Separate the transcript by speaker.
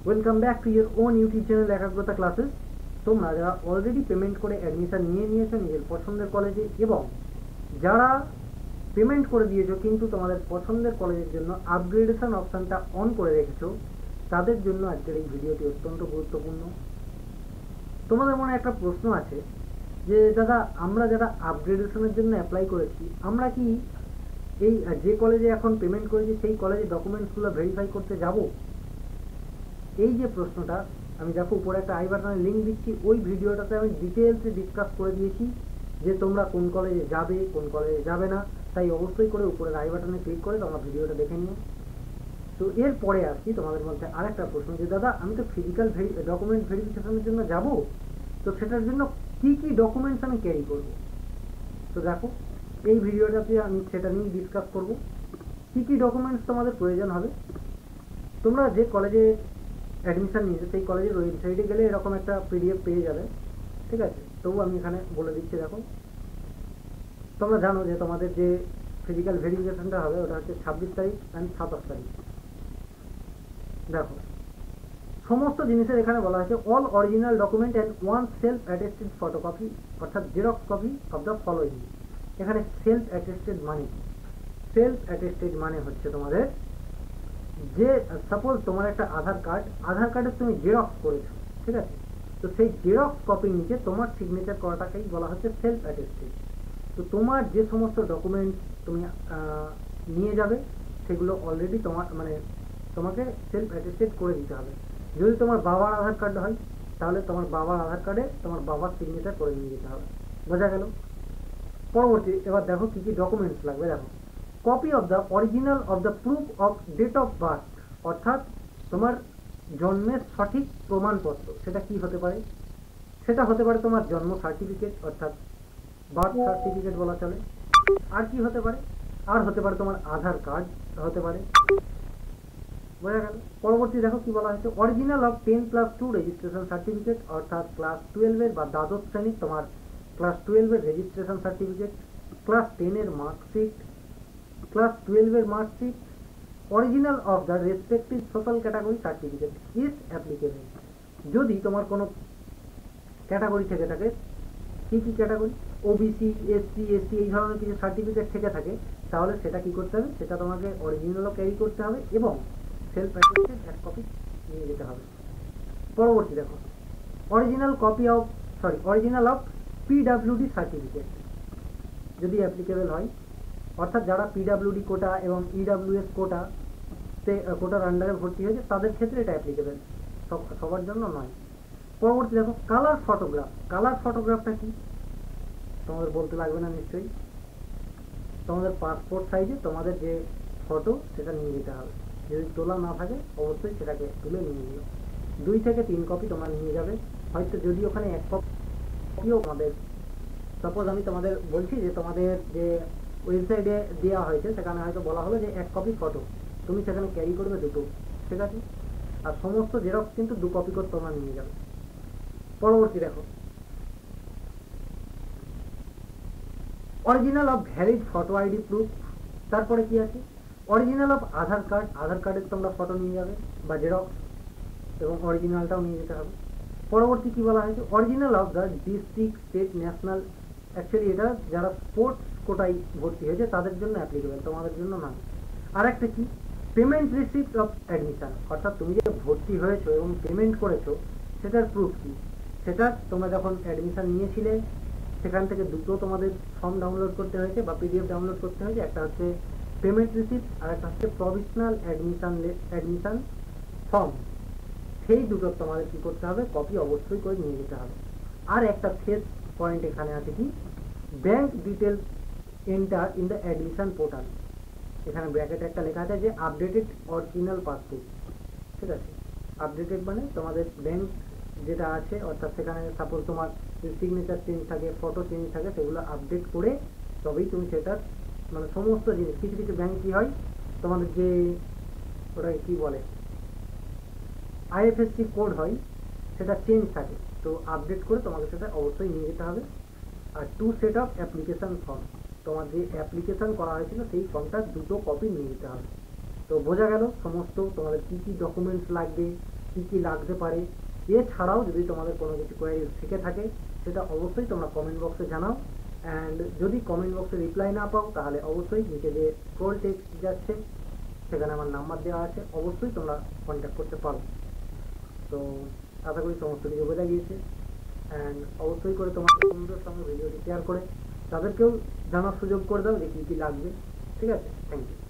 Speaker 1: Welcome back to your own YouTube channel একাগ্রতা classes. তোমরা যারা অলরেডি পেমেন্ট করে অ্যাডমিশন নিয়ে নিয়েছো নিজের পছন্দের কলেজে এবং যারা পেমেন্ট করে দিয়েছো কিন্তু তোমাদের পছন্দের কলেজের জন্য আপগ্রেডেশন অপশানটা অন করে রেখেছো, তাদের জন্য আজকের এই ভিডিওটি অত্যন্ত গুরুত্বপূর্ণ। তোমাদের মনে একটা প্রশ্ন আছে যে দাদা, আমরা যারা আপগ্রেডেশনের জন্য অ্যাপ্লাই করেছি আমরা কি এই যে কলেজে এখন পেমেন্ট করেছি সেই কলেজে ডকুমেন্টসগুলো ভেরিফাই করতে যাব? এই যে প্রশ্নটা, আমি দেখো উপরে একটা আই বাটনের লিঙ্ক দিচ্ছি, ওই ভিডিওটাতে আমি ডিটেলসে ডিসকাস করে দিয়েছি যে তোমরা কোন কলেজে যাবে কোন কলেজে যাবে না। তাই অবশ্যই করে উপরের আই বাটনে ক্লিক করে তোমরা ভিডিওটা দেখে নিও। তো এরপরে আসছি তোমাদের মধ্যে আরেকটা প্রশ্ন যে দাদা, আমি তো ফিজিক্যাল ডকুমেন্ট ভেরিফিকেশনের জন্য যাব, তো সেটার জন্য কি কি ডকুমেন্টস আমি ক্যারি করব? তো দেখো এই ভিডিওটাতে আমি সেটা নিয়ে ডিসকাস করব কি কি ডকুমেন্টস তোমাদের প্রয়োজন হবে। তোমরা যে কলেজে অ্যাডমিশন নিয়েছে সেই কলেজের ওয়েবসাইটে গেলে এরকম একটা পিডিএফ পেয়ে যাবে, ঠিক আছে? তবু আমি এখানে বলে দিচ্ছি। দেখো তোমরা জানো যে তোমাদের যে ফিজিক্যাল ভেরিফিকেশনটা হবে ওটা হচ্ছে 26 তারিখ অ্যান্ড 27 তারিখ। দেখো সমস্ত জিনিসের এখানে বলা হয়েছে all original document and one self attested photocopy অর্থাৎ xerox copy of the following. এখানে সেলফ অ্যাটেস্টেড মানে হচ্ছে তোমাদের যে সাপোজ তোমার একটা আধার কার্ডের তুমি জেরক্স করেছো, ঠিক আছে? তো সেই জেরক্স কপির নিচে তোমার সিগনেচার করাটাকেই বলা হচ্ছে সেলফ অ্যাটেস্টেড। তো তোমার যে সমস্ত ডকুমেন্টস তুমি নিয়ে যাবে সেগুলো অলরেডি তোমাকে সেলফ অ্যাটেস্টেড করে দিতে হবে। যদি তোমার বাবার আধার কার্ড হয় তাহলে তোমার বাবার আধার কার্ডে তোমার বাবার সিগনেচার করে নিয়ে যেতে হবে। বোঝা গেল? পরবর্তী এবার দেখো কি কি ডকুমেন্টস লাগবে। দেখো copy of the original of the proof of date of birth অর্থাৎ তোমার জন্মের সঠিক প্রমাণপত্র। সেটা কি হতে পারে? সেটা হতে পারে তোমার জন্ম সার্টিফিকেট অর্থাৎ বার্থ সার্টিফিকেট বলা চলে। আর কি হতে পারে? আর হতে পারে তোমার আধার কার্ড হতে পারে। বোঝা গেল? পরবর্তী দেখো কি বলা হয়েছে, অরিজিনাল অফ 10+2 রেজিস্ট্রেশন সার্টিফিকেট অর্থাৎ ক্লাস 12-এর বা দ্বাদশ শ্রেণীর তোমার ক্লাস 12-এর রেজিস্ট্রেশন সার্টিফিকেট, ক্লাস 10-এর মার্কশিট, ক্লাস 12-এর marksheet, original of the respective social category certificate is applicable. যদি তোমার কোনো ক্যাটাগরি থেকে থাকে, কি কি ক্যাটাগরি, ওবিসি, এসসি, এসটি এই ধরনের কিছু সার্টিফিকেট থেকে থাকে, তাহলে সেটা কি করতে হবে? সেটা তোমাকে অরিজিনালও ক্যারি করতে হবে এবং সেলফ অ্যাটেস্টেড এক কপি নিয়ে যেতে হবে। পরবর্তী দেখো অরিজিনাল অফ পিডাব্লিউডি সার্টিফিকেট যদি অ্যাপ্লিকেবল হয়, অর্থাৎ যারা পিডাব্লিউডি কোটা এবং ইডাব্লিউএস কোটার আন্ডারে ভর্তি হয়েছে তাদের ক্ষেত্রে এটা অ্যাপ্লিকেবল, সবার জন্য নয়। পরবর্তী দেখো কালার ফটোগ্রাফটা কি তোমাদের বলতে লাগবে না নিশ্চয়ই। তোমাদের পাসপোর্ট সাইজে তোমাদের যে ফটো সেটা নিয়ে যেতে হবে। যদি তোলা না থাকে অবশ্যই সেটাকে তুলে নিয়ে নিও। 2 থেকে 3 কপি তোমরা নিয়ে যাবে। হয়তো যদি ওখানে 1 কপিও তোমাদের, সাপোজ আমি তোমাদের বলছি যে তোমাদের যে ওয়েবসাইটে দেওয়া হয়েছে সেখানে হয়তো বলা হলো যে 1 কপি ফটো, তুমি সেখানে ক্যারি করবে 2, ঠিক আছে? আর সমস্ত জেরক্স কিন্তু 2 কপি করে তোমরা নিয়ে যাবে। পরবর্তী দেখো original of valid photo ID proof. তারপরে কি আছে? অরিজিনাল অফ আধার কার্ডের তোমরা ফটো নিয়ে যাবে বা জেরক্স এবং অরিজিনালটাও নিয়ে যেতে হবে। পরবর্তী কি বলা হয়েছে, original of the district, state, national. Actually এটা যারা স্পোর্টস কোটায় ভর্তি হয়েছে তাদের জন্য অ্যাপ্লিকেবল, তোমাদের জন্য নয়। আর একটা কি, পেমেন্ট রিসিপ্ট অফ অ্যাডমিশন অর্থাৎ তুমি যে ভর্তি হয়েছো এবং পেমেন্ট করেছো সেটার প্রুফ কি? সেটা তোমরা যখন অ্যাডমিশন নিয়েছিলে সেখান থেকে 2টো তোমাদের ফর্ম ডাউনলোড করতে হয়েছে বা পিডিএফ ডাউনলোড করতে হয়েছে। একটা হচ্ছে পেমেন্ট রিসিপ্ট আর একটা হচ্ছে প্রভিশনাল অ্যাডমিশন ফর্ম। সেই দুটো তোমাদের কি করতে হবে? কপি অবশ্যই করে নিয়ে যেতে হবে। আর একটা ফেস পয়েন্ট এখানে আছে কি, bank details enter in the admission portal. এখানে ব্র্যাকেটে একটা লেখা আছে যে আপডেটেড অরিজিনাল পাসবুক, ঠিক আছে? আপডেটেড মানে তোমাদের ব্যাংক যেটা আছে অর্থাৎ সেখানে সাপোজ তোমার সিগনেচার চেঞ্জ থাকে, ফটো চেঞ্জ থাকে, সেগুলো আপডেট করে তবেই তুমি সেটা সমস্ত জিনিস, কিছু কিছু ব্যাংক কি হয় তোমাদের যে ওটাকে কি বলে আইএফএসসি কোড হয় সেটা চেঞ্জ থাকে, তো আপডেট করে তোমাকে সেটা অবশ্যই নিয়ে যেতে হবে। আর 2 সেট অফ অ্যাপ্লিকেশন ফর্ম, তোমার যে অ্যাপ্লিকেশন করা হয়েছিল সেই ফর্মটা 2টো কপি নিয়ে যেতে হবে। তো বোঝা গেল সমস্ত তোমাদের কি কি ডকুমেন্টস লাগবে, কি কি লাগতে পারে। এছাড়াও যদি তোমাদের কোনো কিছু কোয়ারি থেকে থাকে সেটা অবশ্যই তোমরা কমেন্ট বক্সে জানাও। অ্যান্ড যদি কমেন্ট বক্সে রিপ্লাই না পাও তাহলে অবশ্যই নিচে যে স্ক্রল টেক্সট যাচ্ছে সেখানে আমার নাম্বার দেওয়া আছে, অবশ্যই তোমরা কন্ট্যাক্ট করতে পারো। তো আশা করি সমস্ত কিছু বোঝা গিয়েছে। অ্যান্ড অবশ্যই করে তোমার বন্ধুদের সঙ্গে ভিডিওটি শেয়ার করে তাদেরকেও জানার সুযোগ করে দাও যে কী কী লাগবে। ঠিক আছে, থ্যাংক ইউ।